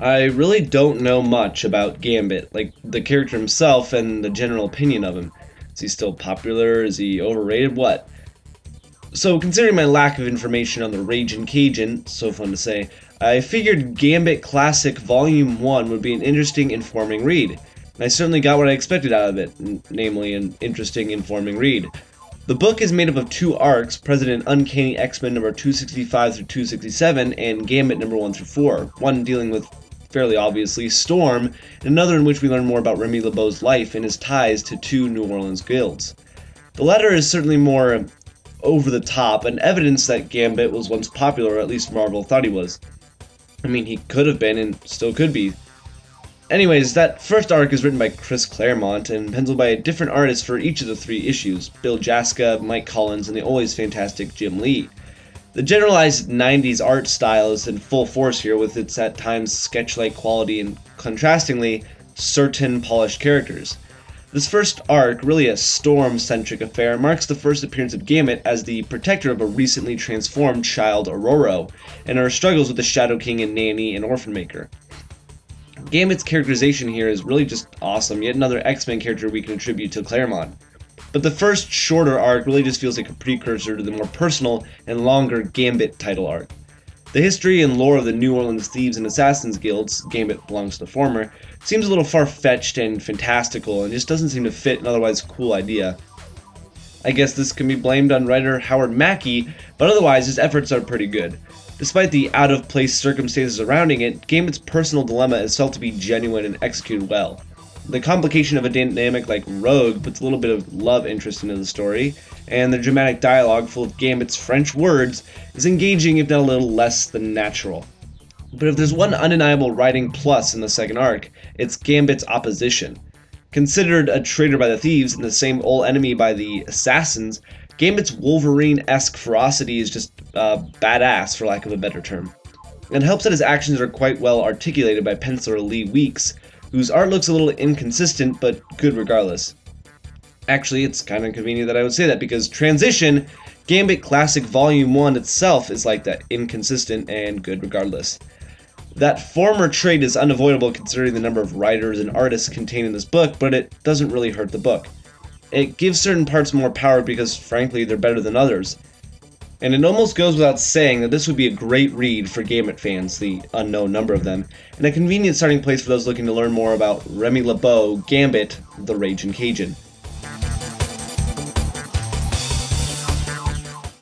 I really don't know much about Gambit, like the character himself and the general opinion of him. Is he still popular? Is he overrated? What? So, considering my lack of information on the Ragin Cajun, so fun to say, I figured Gambit Classic Volume 1 would be an interesting, informing read. And I certainly got what I expected out of it, namely an interesting, informing read. The book is made up of two arcs, President Uncanny X-Men number 265 through 267, and Gambit number 1 through 4, one dealing with, fairly obviously, Storm, and another in which we learn more about Remy LeBeau's life and his ties to two New Orleans guilds. The latter is certainly more over the top, and evidence that Gambit was once popular, or at least Marvel thought he was. I mean, he could have been, and still could be. Anyways, that first arc is written by Chris Claremont, and penciled by a different artist for each of the three issues, Bill Jaska, Mike Collins, and the always fantastic Jim Lee. The generalized 90s art style is in full force here, with its at times sketch-like quality and, contrastingly, certain polished characters. This first arc, really a Storm-centric affair, marks the first appearance of Gambit as the protector of a recently transformed child Aurora, and her struggles with the Shadow King and Nanny and Orphan Maker. Gambit's characterization here is really just awesome, yet another X-Men character we can attribute to Claremont. But the first, shorter arc really just feels like a precursor to the more personal and longer Gambit title arc. The history and lore of the New Orleans Thieves and Assassins guilds, Gambit belongs to the former, seems a little far-fetched and fantastical and just doesn't seem to fit an otherwise cool idea. I guess this can be blamed on writer Howard Mackey, but otherwise his efforts are pretty good. Despite the out-of-place circumstances surrounding it, Gambit's personal dilemma is felt to be genuine and executed well. The complication of a dynamic like Rogue puts a little bit of love interest into the story, and the dramatic dialogue full of Gambit's French words is engaging if not a little less than natural. But if there's one undeniable writing plus in the second arc, it's Gambit's opposition. Considered a traitor by the Thieves and the same old enemy by the Assassins, Gambit's Wolverine-esque ferocity is just badass, for lack of a better term. It helps that his actions are quite well articulated by penciler Lee Weeks, whose art looks a little inconsistent, but good regardless. Actually, it's kind of convenient that I would say that, because transition, Gambit Classic Volume 1 itself is like that, inconsistent and good regardless. That former trait is unavoidable considering the number of writers and artists contained in this book, but it doesn't really hurt the book. It gives certain parts more power because, frankly, they're better than others. And it almost goes without saying that this would be a great read for Gambit fans, the unknown number of them, and a convenient starting place for those looking to learn more about Remy LeBeau, Gambit, the Ragin Cajun.